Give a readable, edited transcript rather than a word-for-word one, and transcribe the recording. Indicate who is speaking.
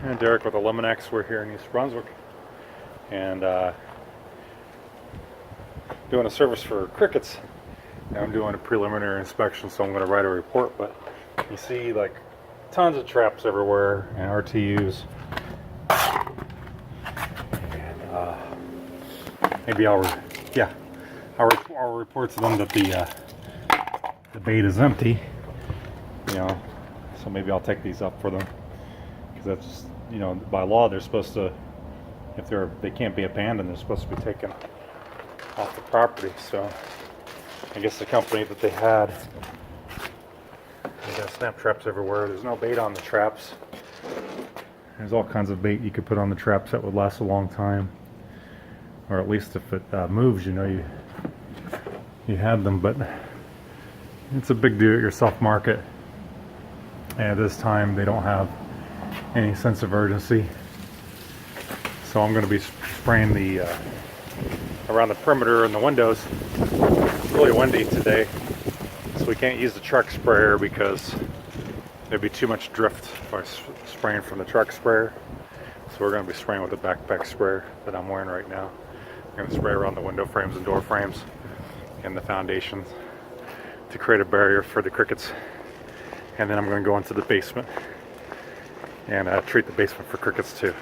Speaker 1: And Derek with Eliminex. We're here in East Brunswick and doing a service for crickets. And I'm doing a preliminary inspection, so I'm going to write a report. But you see, like, tons of traps everywhere and RTUs. And maybe I'll report to them that the bait is empty. You know, so maybe I'll take these up for them. That's, you know, by law they're supposed to, if they can't be abandoned, they're supposed to be taken off the property. So I guess the company that they had, they got snap traps everywhere. There's no bait on the traps. There's all kinds of bait you could put on the traps that would last a long time, or at least if it moves, you know, you had them. But it's a big do-it-yourself market, and at this time they don't have any sense of urgency. So I'm going to be spraying the around the perimeter and the windows. It's really windy today, so we can't use the truck sprayer because there'd be too much drift by spraying from the truck sprayer. So we're going to be spraying with the backpack sprayer that I'm wearing right now. I'm going to spray around the window frames and door frames and the foundations to create a barrier for the crickets. And then I'm going to go into the basement and treat the basement for crickets too.